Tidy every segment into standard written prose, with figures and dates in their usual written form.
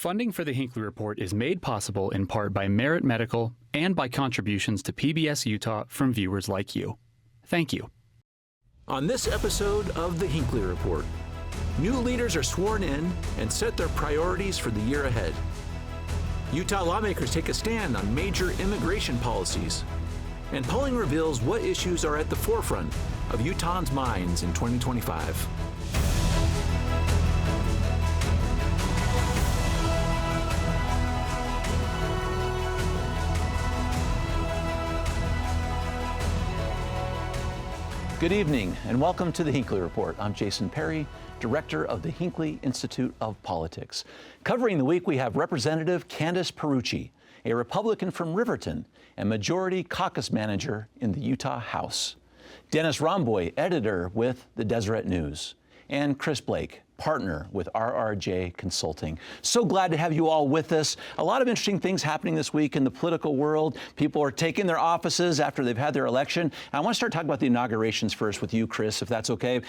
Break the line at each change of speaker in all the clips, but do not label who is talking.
Funding for the Hinckley Report is made possible in part by Merit Medical and by contributions to PBS Utah from viewers like you. Thank you.
On this episode of the Hinckley Report, new leaders are sworn in and set their priorities for the year ahead. Utah lawmakers take a stand on major immigration policies. And polling reveals what issues are at the forefront of Utahns' minds in 2025. Good evening and welcome to the Hinckley Report. I'm Jason Perry, director of the Hinckley Institute of Politics. Covering the week, we have Representative Candice Pierucci, a Republican from Riverton and Majority Caucus Manager in the Utah House. Dennis Romboy, editor with the Deseret News. And Chris Blake, partner with RRJ Consulting. So glad to have you all with us. A lot of interesting things happening this week in the political world. People are taking their offices after they've had their election. I want to start talking about the inaugurations first with you, Chris, if that's okay.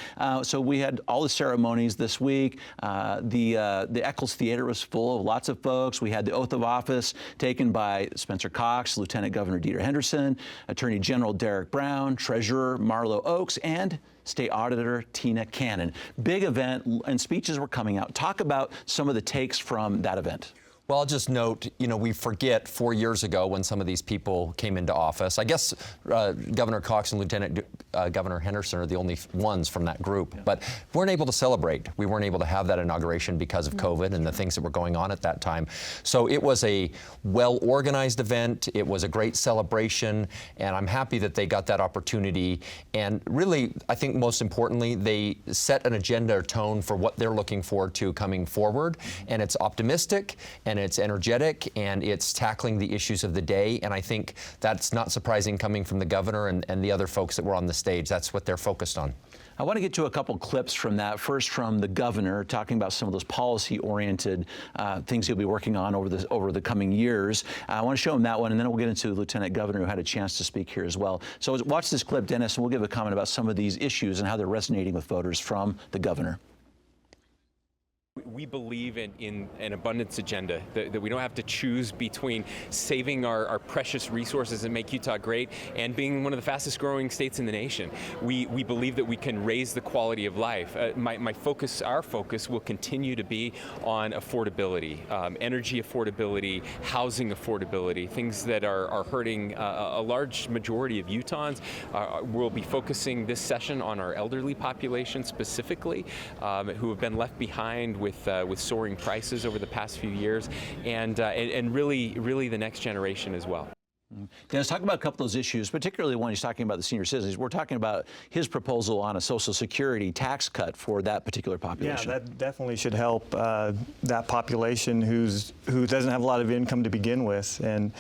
So we had all the ceremonies this week. The Eccles Theater was full of lots of folks. We had the oath of office taken by Spencer Cox, Lieutenant Governor Dieter Henderson, Attorney General Derek Brown, Treasurer Marlo Oaks, and State Auditor Tina Cannon. Big event, and speeches were coming out. Talk about some of the takes from that event.
Well, I'll just note, we forget 4 years ago when some of these people came into office. I guess Governor Cox and Lieutenant Governor Henderson are the only ones from that group. Yeah. But we weren't able to celebrate. We weren't able to have that inauguration because of COVID and the things that were going on at that time. So it was a well-organized event. It was a great celebration, and I'm happy that they got that opportunity. And really, I think most importantly, they set an agenda or tone for what they're looking forward to coming forward. And it's optimistic, and it's energetic, and it's tackling the issues of the day. And I think that's not surprising coming from the governor and the other folks that were on the stage. That's what they're focused on.
I want to get to a couple clips from that. First, from the governor talking about some of those policy-oriented things he'll be working on over the coming years. I want to show him that one, and then we'll get into the Lieutenant Governor, who had a chance to speak here as well. So watch this clip, Dennis, and we'll give a comment about some of these issues and how they're resonating with voters from the governor.
We believe in an abundance agenda, that we don't have to choose between saving our precious resources and make Utah great and being one of the fastest growing states in the nation. We believe that we can raise the quality of life. Our focus will continue to be on affordability, energy affordability, housing affordability, things that are hurting a large majority of Utahns. We'll be focusing this session on our elderly population specifically, who have been left behind with soaring prices over the past few years, and really the next generation as well.
Dennis, talk about a couple of those issues, particularly when he's talking about the senior citizens. We're talking about his proposal on a Social Security tax cut for that particular population.
Yeah, that definitely should help that population who doesn't have a lot of income to begin with. And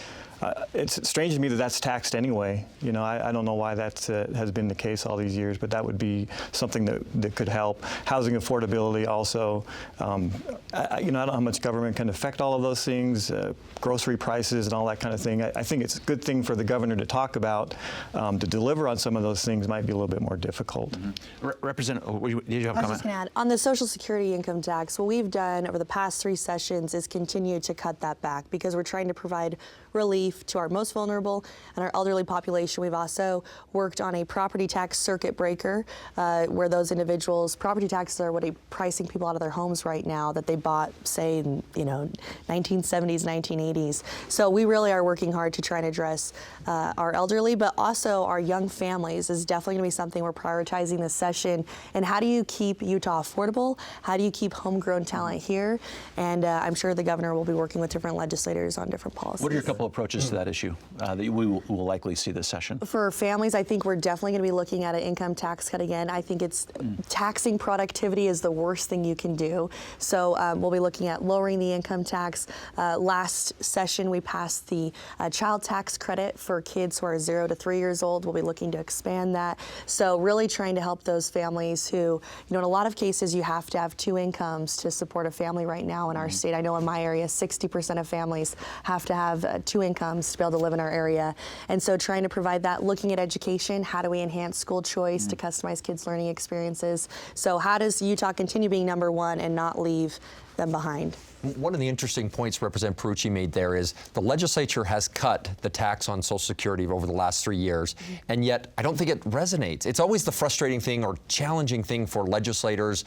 it's strange to me that that's taxed anyway. I don't know why that has been the case all these years, but that would be something that could help. Housing affordability also. I don't know how much government can affect all of those things, grocery prices and all that kind of thing. I think it's a good thing for the governor to talk about. To deliver on some of those things might be a little bit more difficult.
Mm-hmm. Representative, did you have a comment?
I was just going to add, on the Social Security income tax, what we've done over the past 3 sessions is continue to cut that back because we're trying to provide relief to our most vulnerable and our elderly population. We've also worked on a property tax circuit breaker where those individuals, property taxes are what are pricing people out of their homes right now that they bought, say, in 1970s, 1980s. So we really are working hard to try and address our elderly, but also our young families is definitely going to be something we're prioritizing this session. And how do you keep Utah affordable? How do you keep homegrown talent here? And I'm sure the governor will be working with different legislators on different policies.
What are your couple approaches to that issue that we will likely see this session?
For families, I think we're definitely going to be looking at an income tax cut again. I think it's taxing productivity is the worst thing you can do. So we'll be looking at lowering the income tax. Last session, we passed the child tax credit for kids who are 0 to 3 years old. We'll be looking to expand that. So really trying to help those families who, in a lot of cases, you have to have 2 incomes to support a family right now in our state. I know in my area, 60% of families have to have 2 incomes incomes to be able to live in our area. And so trying to provide that, looking at education, how do we enhance school choice to customize kids' learning experiences? So how does Utah continue being number one and not leave them behind?
One of the interesting points Representative Perucci made there is the legislature has cut the tax on Social Security over the last 3 years, and yet I don't think it resonates. It's always the frustrating thing or challenging thing for legislators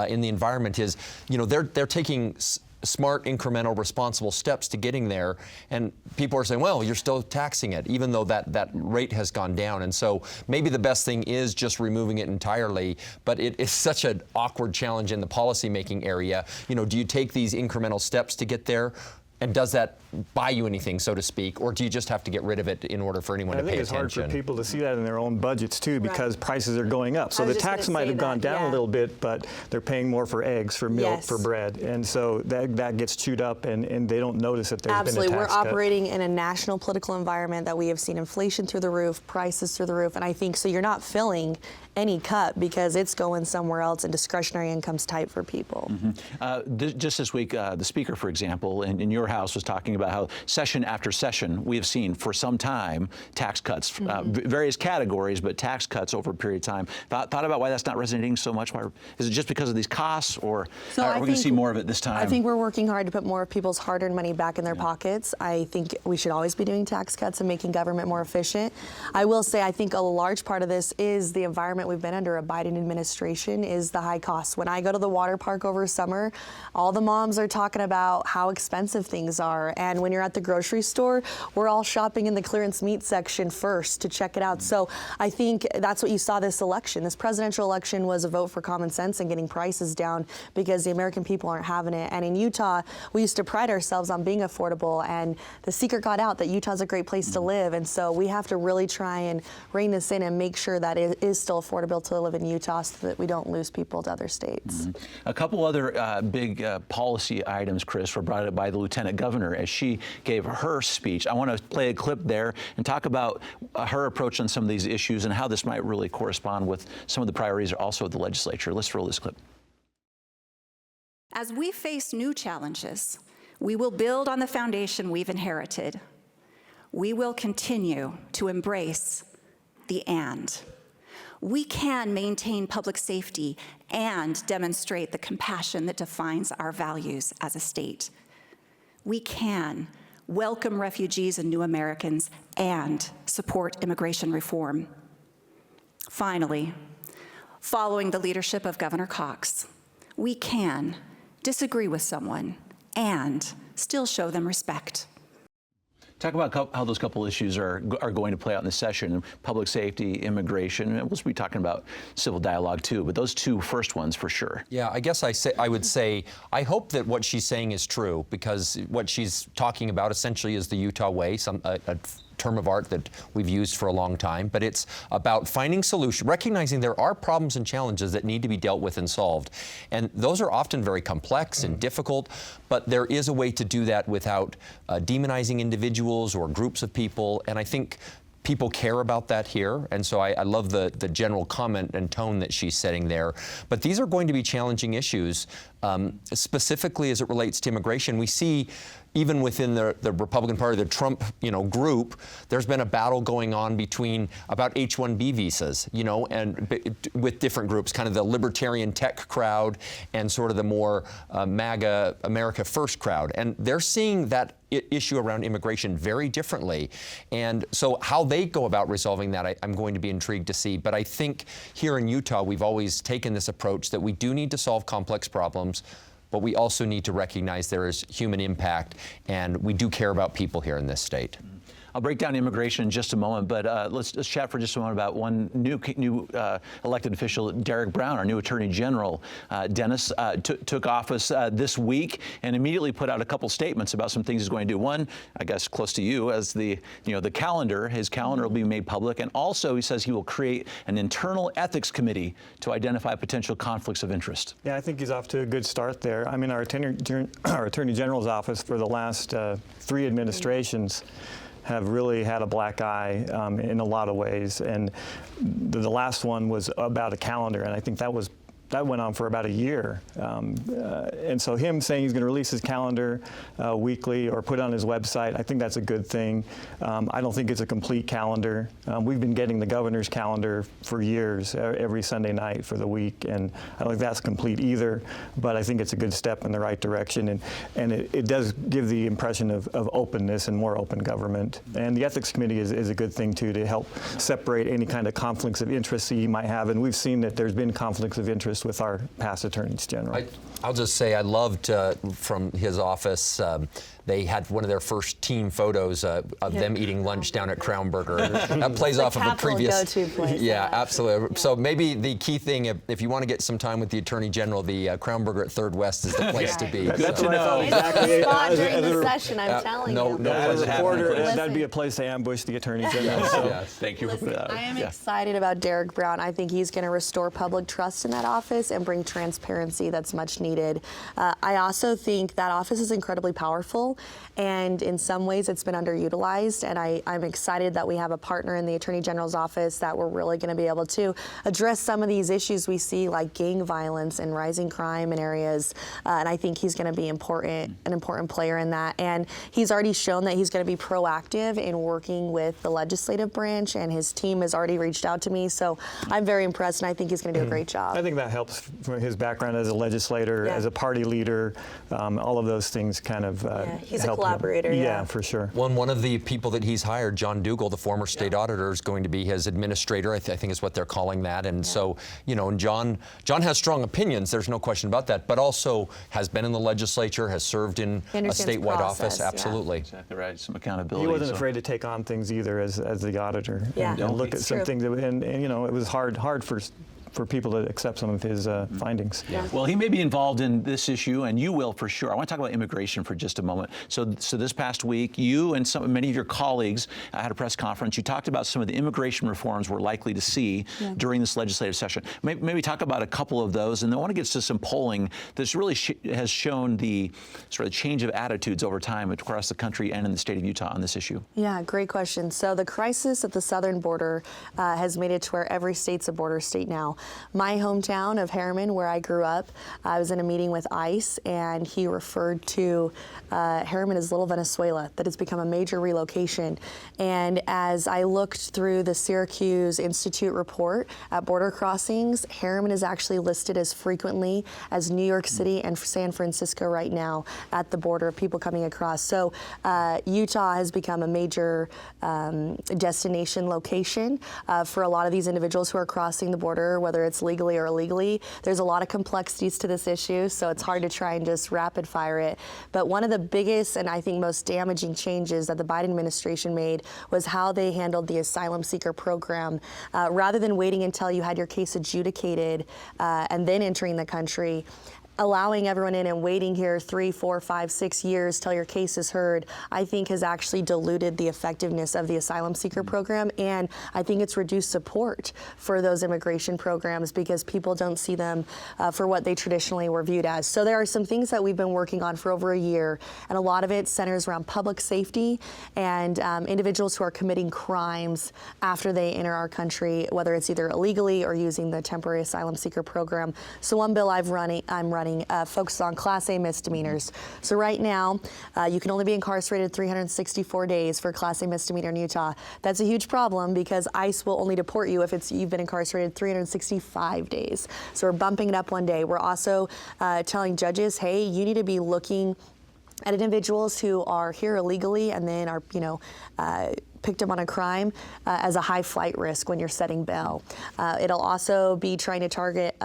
in the environment is, you know, they're taking smart, incremental, responsible steps to getting there, and people are saying, well, you're still taxing it, even though that rate has gone down. And so maybe the best thing is just removing it entirely, but it is such an awkward challenge in the policymaking area. You know, do you take these incremental steps to get there? And does that buy you anything, so to speak, or do you just have to get rid of it in order for anyone to pay attention?
I think it's hard for people to see that in their own budgets too, because prices are going up. So the tax might have gone down a little bit, but they're paying more for eggs, for milk, for bread, and so that gets chewed up, and they don't notice if there's been a tax cut.
Absolutely, we're operating in a national political environment that we have seen inflation through the roof, prices through the roof, and I think so you're not filling any cut because it's going somewhere else, and discretionary income's tight for people.
Just this week, the Speaker, for example, in your House was talking about how session after session we have seen for some time tax cuts, various categories, but tax cuts over a period of time. Thought about why that's not resonating so much? Why, is it just because of these costs, or are we going to see more of it this time?
I think we're working hard to put more of people's hard-earned money back in their pockets. I think we should always be doing tax cuts and making government more efficient. I will say I think a large part of this is the environment we've been under a Biden administration is the high costs. When I go to the water park over summer, all the moms are talking about how expensive things are. And when you're at the grocery store, we're all shopping in the clearance meat section first to check it out. So I think that's what you saw this election. This presidential election was a vote for common sense and getting prices down because the American people aren't having it. And in Utah, we used to pride ourselves on being affordable, and the secret got out that Utah's a great place to live. And so we have to really try and rein this in and make sure that it is still affordable to live in Utah so that we don't lose people to other states.
A couple other big policy items, Chris, were brought up by the Lieutenant Governor as she gave her speech. I want to play a clip there and talk about her approach on some of these issues and how this might really correspond with some of the priorities also of the legislature. Let's roll this clip.
As we face new challenges, we will build on the foundation we've inherited. We will continue to embrace the and. We can maintain public safety and demonstrate the compassion that defines our values as a state. We can welcome refugees and new Americans and support immigration reform. Finally, following the leadership of Governor Cox, we can disagree with someone and still show them respect.
Talk about how those couple issues are going to play out in the session: public safety, immigration, and we'll be talking about civil dialogue too. But those two first ones for sure.
Yeah, I guess I would say I hope that what she's saying is true, because what she's talking about essentially is the Utah way, a term of art that we've used for a long time, but it's about finding solutions, recognizing there are problems and challenges that need to be dealt with and solved. And those are often very complex and difficult, but there is a way to do that without demonizing individuals or groups of people. And I think people care about that here, and so I love the general comment and tone that she's setting there. But these are going to be challenging issues, specifically as it relates to immigration. We see even within the Republican Party, the Trump, group, there's been a battle going on between about H-1B visas, and with different groups, kind of the libertarian tech crowd and sort of the more MAGA, America First crowd. And they're seeing that issue around immigration very differently. And so how they go about resolving that, I'm going to be intrigued to see. But I think here in Utah, we've always taken this approach that we do need to solve complex problems, but we also need to recognize there is human impact, and we do care about people here in this state.
I'll break down immigration in just a moment, but let's chat for just a moment about one new elected official, Derek Brown, our new Attorney General. Dennis took office this week and immediately put out a couple statements about some things he's going to do. One, I guess, close to you, as the calendar. His calendar will be made public, and also he says he will create an internal ethics committee to potential conflicts of interest.
Yeah, I think he's off to a good start there. I mean, our Attorney General's office for the last 3 administrations have really had a black eye in a lot of ways, and the last one was about a calendar, and I think that was that went on for about a year. And so him saying he's going to release his calendar weekly or put it on his website, I think that's a good thing. I don't think it's a complete calendar. We've been getting the governor's calendar for years, every Sunday night for the week, and I don't think that's complete either, but I think it's a good step in the right direction, and it does give the impression of openness and more open government. And the Ethics Committee is a good thing, too, to help separate any kind of conflicts of interest that you might have, and we've seen that there's been conflicts of interest with our past attorneys general.
I'll just say I loved from his office, they had one of their first team photos of them eating lunch down at Crown Burger. That plays off of a previous.
Go-to place.
Yeah, absolutely. So maybe the key thing, if you want to get some time with the Attorney General, the Crown Burger at 3rd West is the place to be.
Good to
It's
know.
the
Exactly.
spot during the session, I'm telling
no,
you.
no
As a
place
reporter,
Listen.
that'd be a place to ambush the Attorney General. So.
Yes.
Thank you for
Listen,
that.
I am excited about Derek Brown. I think he's going to restore public trust in that office and bring transparency that's much needed. I also think that office is incredibly powerful, and in some ways it's been underutilized, and I'm excited that we have a partner in the Attorney General's office that we're really going to be able to address some of these issues we see, like gang violence and rising crime in areas, and I think he's going to be an important player in that. And he's already shown that he's going to be proactive in working with the legislative branch, and his team has already reached out to me, so I'm very impressed, and I think he's going to do a great job.
I think that helps from his background as a legislator,
Yeah.
as a party leader. All of those things kind of
he's a
help him.
collaborator, yeah.
For sure.
One of the people that he's hired, John Dougal, the former state auditor, is going to be his administrator. I think is what they're calling that. And so, and John has strong opinions. There's no question about that. But also has been in the legislature, has served in a
understands
statewide
process,
office.
yeah.
Absolutely.
Exactly right. Some accountability.
He wasn't
so.
afraid to take on things either as the auditor.
Yeah.
And look at
It's
some
true.
things, and it was hard for people to accept some of his findings.
Well, he may be involved in this issue, and you will for sure. I want to talk about immigration for just a moment. So this past week, you and many of your colleagues had a press conference. You talked about some of the immigration reforms we're likely to see during this legislative session. Maybe talk about a couple of those, and then I want to get to some polling that's really has shown the sort of change of attitudes over time across the country and in the state of Utah on this issue.
Yeah, great question. So the crisis at the southern border has made it to where every state's a border state now. My hometown of Harriman, where I grew up, I was in a meeting with ICE, and he referred to Harriman as Little Venezuela, that it's become a major relocation. And as I looked through the Syracuse Institute report at border crossings, Harriman is actually listed as frequently as New York City and San Francisco right now at the border of people coming across. So Utah has become a major destination location for a lot of these individuals who are crossing the border, whether it's legally or illegally. There's a lot of complexities to this issue, so it's hard to try and just rapid fire it. But one of the biggest and I think most damaging changes that the Biden administration made was how they handled the asylum seeker program. Rather than waiting until you had your case adjudicated and then entering the country, allowing everyone in and waiting here 3, 4, 5, 6 years till your case is heard, I think has actually diluted the effectiveness of the asylum seeker program. And I think it's reduced support for those immigration programs because people don't see them for what they traditionally were viewed as. So there are some things that we've been working on for over a year, and a lot of it centers around public safety and individuals who are committing crimes after they enter our country, whether it's either illegally or using the temporary asylum seeker program. So one bill I'm running focuses on Class A misdemeanors. So right now, you can only be incarcerated 364 days for a Class A misdemeanor in Utah. That's a huge problem because ICE will only deport you if you've been incarcerated 365 days. So we're bumping it up one day. We're also telling judges, hey, you need to be looking at individuals who are here illegally and then are, picked up on a crime as a high flight risk when you're setting bail. It'll also be trying to target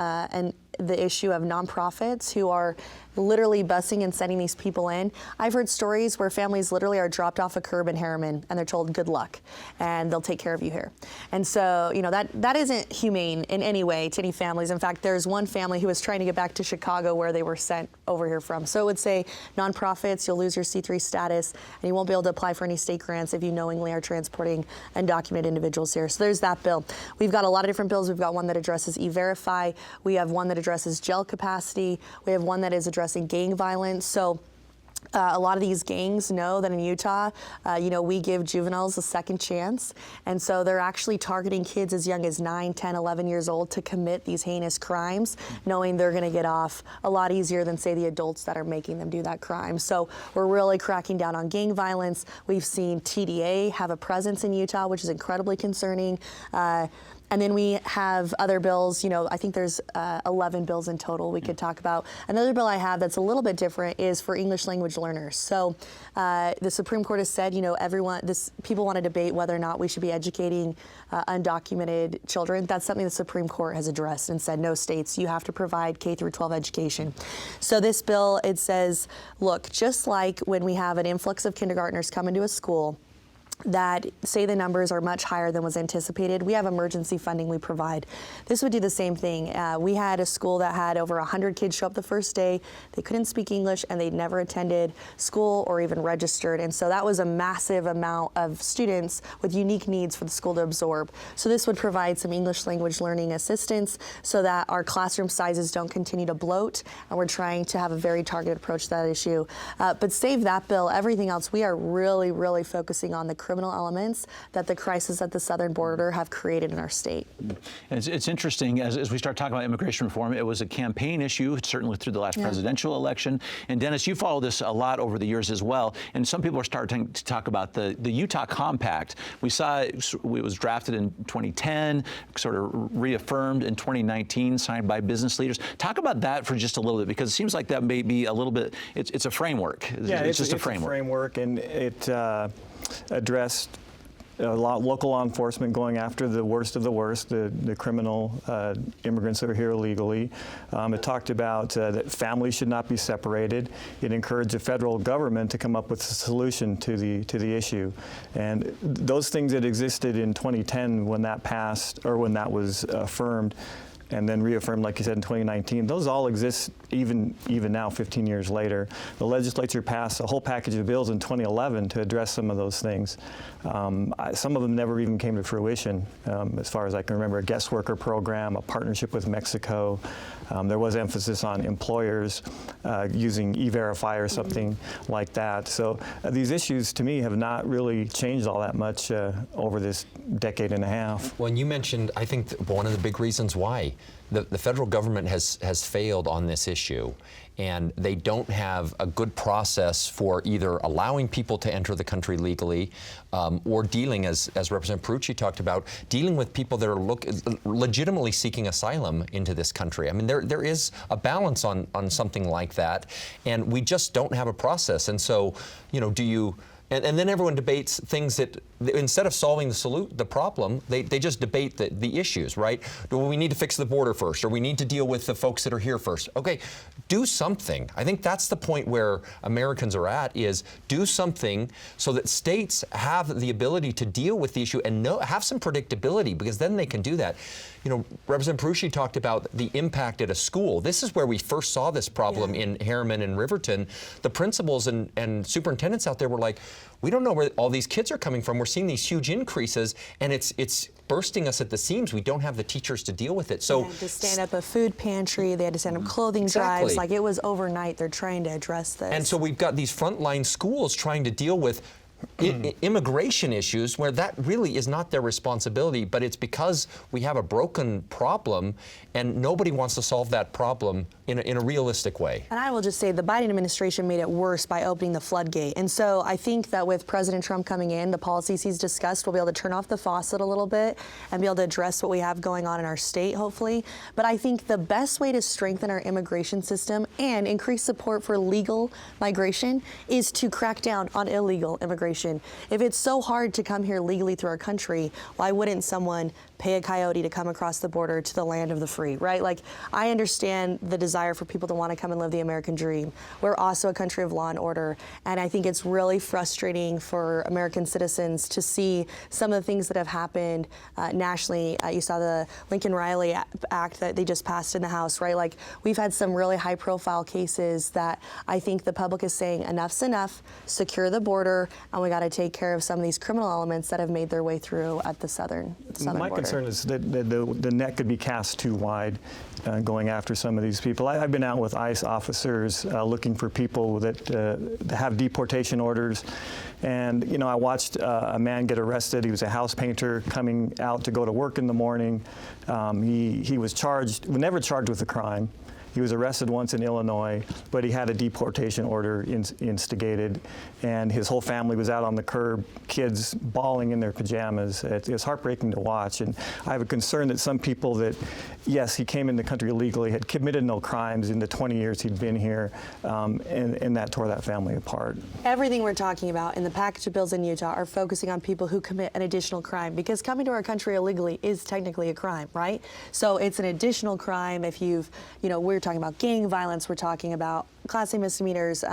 the issue of nonprofits who are literally busing and sending these people in. I've heard stories where families literally are dropped off a curb in Harriman and they're told good luck and they'll take care of you here. And so, that isn't humane in any way to any families. In fact, there's one family who was trying to get back to Chicago where they were sent over here from. So it would say nonprofits, you'll lose your C3 status and you won't be able to apply for any state grants if you knowingly are transporting undocumented individuals here. So there's that bill. We've got a lot of different bills. We've got one that addresses E-Verify. We have one that addresses jail capacity. We have one that is addressing gang violence. So A lot of these gangs know that in Utah, we give juveniles a second chance. And so they're actually targeting kids as young as 9, 10, 11 years old to commit these heinous crimes, knowing they're going to get off a lot easier than, say, the adults that are making them do that crime. So we're really cracking down on gang violence. We've seen TDA have a presence in Utah, which is incredibly concerning. And then we have other bills. I think there's 11 bills in total we could talk about. Another bill I have that's a little bit different is for English language learners. So the Supreme Court has said, people want to debate whether or not we should be educating undocumented children. That's something the Supreme Court has addressed and said, no, states, you have to provide K through 12 education. So this bill, it says, look, just like when we have an influx of kindergartners come into a school, that say the numbers are much higher than was anticipated, we have emergency funding we provide. This would do the same thing. We had a school that had over 100 kids show up the first day. They couldn't speak English and they'd never attended school or even registered. And so that was a massive amount of students with unique needs for the school to absorb. So this would provide some English language learning assistance so that our classroom sizes don't continue to bloat. And we're trying to have a very targeted approach to that issue. But save that bill, everything else, we are really, really focusing on the criminal elements that the crisis at the southern border have created in our state.
And it's interesting, as we start talking about immigration reform, it was a campaign issue, certainly through the last presidential election. And Dennis, you followed this a lot over the years as well. And some people are starting to talk about the Utah Compact. We saw it was drafted in 2010, sort of reaffirmed in 2019, signed by business leaders. Talk about that for just a little bit, because it seems like that may be a little bit, it's a framework.
Yeah,
it's just
a framework, and it addressed local law enforcement going after the worst of the worst, the criminal immigrants that are here illegally. It talked about that families should not be separated. It encouraged the federal government to come up with a solution to the issue. And those things that existed in 2010 when that passed, or when that was affirmed, and then reaffirmed, like you said, in 2019. Those all exist even now, 15 years later. The legislature passed a whole package of bills in 2011 to address some of those things. Some of them never even came to fruition, as far as I can remember. A guest worker program, a partnership with Mexico. There was emphasis on employers using E-Verify or something like that. So these issues, to me, have not really changed all that much over this decade and a half.
Well, and you mentioned, I think, one of the big reasons why the federal government has failed on this issue, and they don't have a good process for either allowing people to enter the country legally or dealing, as Representative Perucci talked about, dealing with people that are legitimately seeking asylum into this country. I mean, there is a balance on something like that, and we just don't have a process. And so, do you... And then everyone debates things that, instead of solving the problem, they just debate the issues, right? Do we need to fix the border first, or we need to deal with the folks that are here first? Okay, do something. I think that's the point where Americans are at, is do something so that states have the ability to deal with the issue and have some predictability, because then they can do that. Representative Perucci talked about the impact at a school. This is where we first saw this problem in Harriman and Riverton. The principals and superintendents out there were like, we don't know where all these kids are coming from. We're seeing these huge increases, and it's bursting us at the seams. We don't have the teachers to deal with it. So
they had to stand up a food pantry. They had to stand up clothing drives. Like, it was overnight. They're trying to address this.
And so we've got these frontline schools trying to deal with immigration issues where that really is not their responsibility, but it's because we have a broken problem and nobody wants to solve that problem in a realistic way.
And I will just say the Biden administration made it worse by opening the floodgate. And so I think that with President Trump coming in, the policies he's discussed, we'll be able to turn off the faucet a little bit and be able to address what we have going on in our state, hopefully. But I think the best way to strengthen our immigration system and increase support for legal migration is to crack down on illegal immigration. If it's so hard to come here legally through our country, why wouldn't someone pay a coyote to come across the border to the land of the free, right? Like, I understand the desire for people to want to come and live the American dream. We're also a country of law and order, and I think it's really frustrating for American citizens to see some of the things that have happened nationally. You saw the Lincoln-Riley Act that they just passed in the House, right? Like, we've had some really high-profile cases that I think the public is saying enough's enough, secure the border, and we got to take care of some of these criminal elements that have made their way through at the southern border.
concern is that the net could be cast too wide going after some of these people. I've been out with ICE officers looking for people that have deportation orders. And, you know, I watched a man get arrested. He was a house painter coming out to go to work in the morning. He was never charged with a crime. He was arrested once in Illinois, but he had a deportation order instigated, and his whole family was out on the curb, kids bawling in their pajamas. It's heartbreaking to watch, and I have a concern that some people that, yes, he came in the country illegally, had committed no crimes in the 20 years he'd been here, and that tore that family apart.
Everything we're talking about in the package of bills in Utah are focusing on people who commit an additional crime, because coming to our country illegally is technically a crime, right? So it's an additional crime if you've, you know, we're talking about gang violence, we're talking about Class A misdemeanors.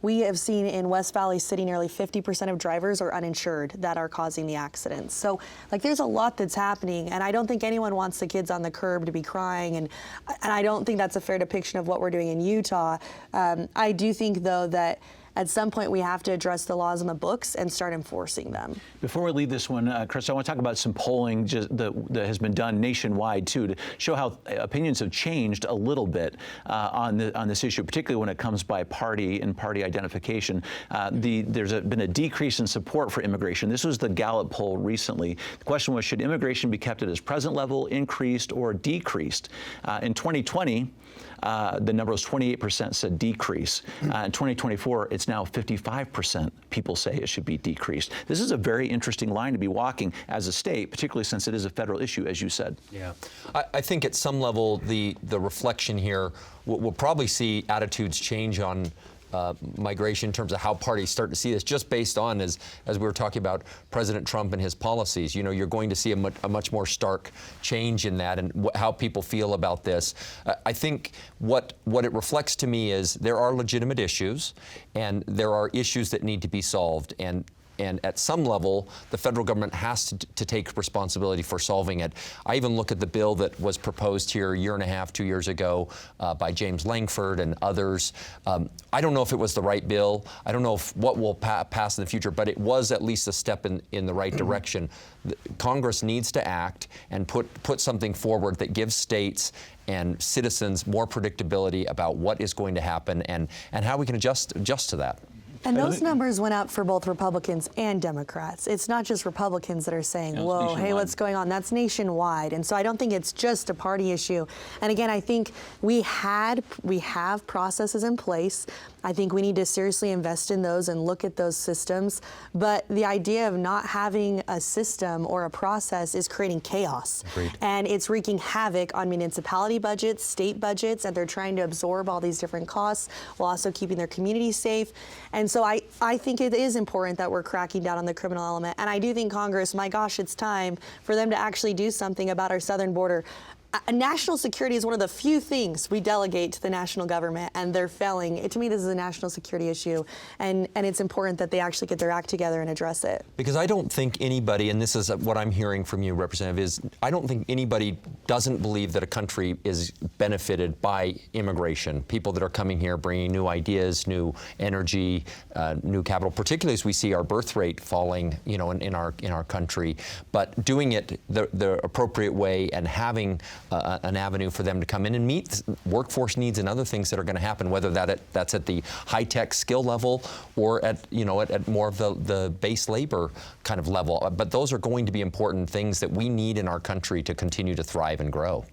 We have seen in West Valley City nearly 50% of drivers are uninsured that are causing the accidents. So, like, there's a lot that's happening, and I don't think anyone wants the kids on the curb to be crying, and I don't think that's a fair depiction of what we're doing in Utah. I do think, though, that at some point we have to address the laws on the books and start enforcing them.
Before we leave this one, Chris, I want to talk about some polling that has been done nationwide, too, to show how opinions have changed a little bit on this issue, particularly when it comes by party and party identification. There's been a decrease in support for immigration. This was the Gallup poll recently. The question was, should immigration be kept at its present level, increased, or decreased? In 2020, the number was 28% said decrease. In 2024, it's now 55% people say it should be decreased. This is a very interesting line to be walking as a state, particularly since it is a federal issue, as you said.
Yeah, I think at some level the reflection here, we'll probably see attitudes change on migration in terms of how parties start to see this, just based on, as we were talking about President Trump and his policies. You know, you're going to see a much more stark change in that and how people feel about this. I think what it reflects to me is there are legitimate issues, and there are issues that need to be solved. And at some level, the federal government has to take responsibility for solving it. I even look at the bill that was proposed here a year and a half, 2 years ago by James Langford and others. I don't know if it was the right bill. I don't know what will pass in the future, but it was at least a step in the right direction. Congress needs to act and put something forward that gives states and citizens more predictability about what is going to happen and how we can adjust to that.
And those numbers went up for both Republicans and Democrats. It's not just Republicans that are saying, whoa, hey, what's going on? That's nationwide. And so I don't think it's just a party issue. And again, I think we have processes in place. I think we need to seriously invest in those and look at those systems. But the idea of not having a system or a process is creating chaos.
Agreed.
And it's wreaking havoc on municipality budgets, state budgets, and they're trying to absorb all these different costs while also keeping their communities safe. And so I think it is important that we're cracking down on the criminal element. And I do think Congress, my gosh, it's time for them to actually do something about our southern border. National security is one of the few things we delegate to the national government, and they're failing. To me, this is a national security issue, and it's important that they actually get their act together and address it.
Because I don't think anybody, and this is what I'm hearing from you, Representative, is I don't think anybody doesn't believe that a country is benefited by immigration. People that are coming here bringing new ideas, new energy, new capital, particularly as we see our birth rate falling, you know, in our country. But doing it the appropriate way and having an avenue for them to come in and meet workforce needs and other things that are going to happen, whether that's at the high-tech skill level or at more of the base labor kind of level. But those are going to be important things that we need in our country to continue to thrive and grow.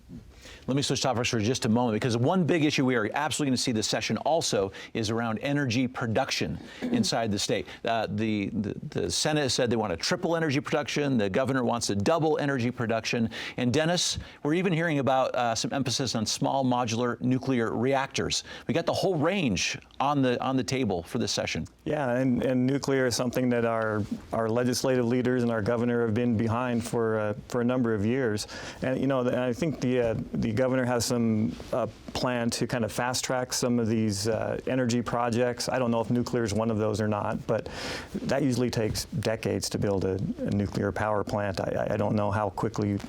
Let me switch topics for just a moment, because one big issue we are absolutely going to see this session also is around energy production inside the state. The Senate said they want to triple energy production. The governor wants to double energy production. And Dennis, we're even hearing about some emphasis on small modular nuclear reactors. We got the whole range on the table for this session.
Yeah, and nuclear is something that our legislative leaders and our governor have been behind for a number of years. And you know, I think the governor has some plan to kind of fast track some of these energy projects. I don't know if nuclear is one of those or not, but that usually takes decades to build a nuclear power plant. I don't know how quickly,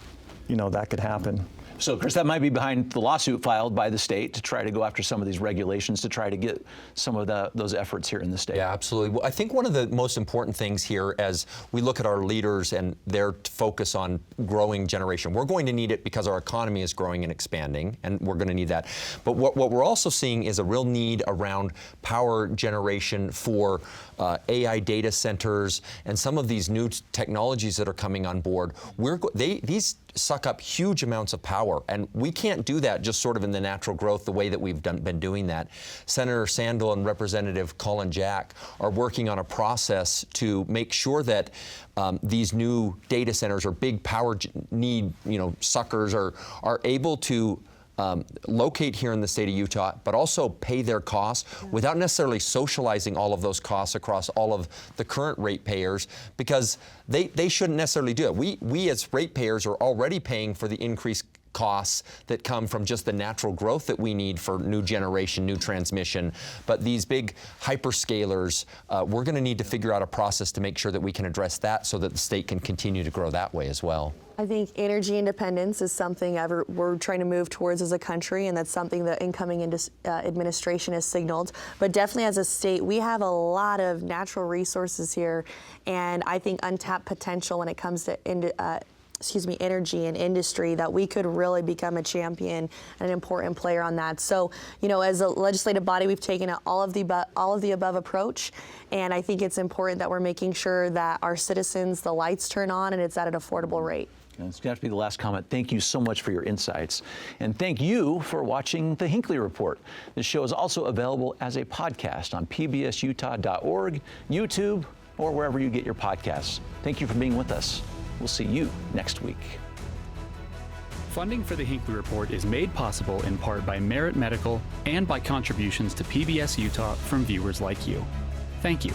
you know, that could happen.
So, Chris, that might be behind the lawsuit filed by the state to try to go after some of these regulations to try to get some of those efforts here in the state.
Yeah, absolutely. Well, I think one of the most important things here as we look at our leaders and their focus on growing generation, we're going to need it because our economy is growing and expanding, and we're going to need that. But what we're also seeing is a real need around power generation for AI data centers and some of these new technologies that are coming on board. These suck up huge amounts of power, and we can't do that just sort of in the natural growth the way that we've been doing that. Senator Sandal and Representative Colin Jack are working on a process to make sure that these new data centers or big power need suckers are able to locate here in the state of Utah, but also pay their costs without necessarily socializing all of those costs across all of the current ratepayers, because they shouldn't necessarily do it. We as ratepayers are already paying for the increased costs that come from just the natural growth that we need for new generation, new transmission. But these big hyperscalers, we're going to need to figure out a process to make sure that we can address that so that the state can continue to grow that way as well.
I think energy independence is something we're trying to move towards as a country, and that's something the incoming administration has signaled. But definitely as a state, we have a lot of natural resources here, and I think untapped potential when it comes to energy and industry, that we could really become a champion and an important player on that. So, as a legislative body, we've taken all of the above approach, and I think it's important that we're making sure that our citizens, the lights turn on, and it's at an affordable rate.
It's going to have to be the last comment. Thank you so much for your insights. And thank you for watching the Hinckley Report. This show is also available as a podcast on pbsutah.org, YouTube, or wherever you get your podcasts. Thank you for being with us. We'll see you next week.
Funding for the Hinckley Report is made possible in part by Merit Medical and by contributions to PBS Utah from viewers like you. Thank you.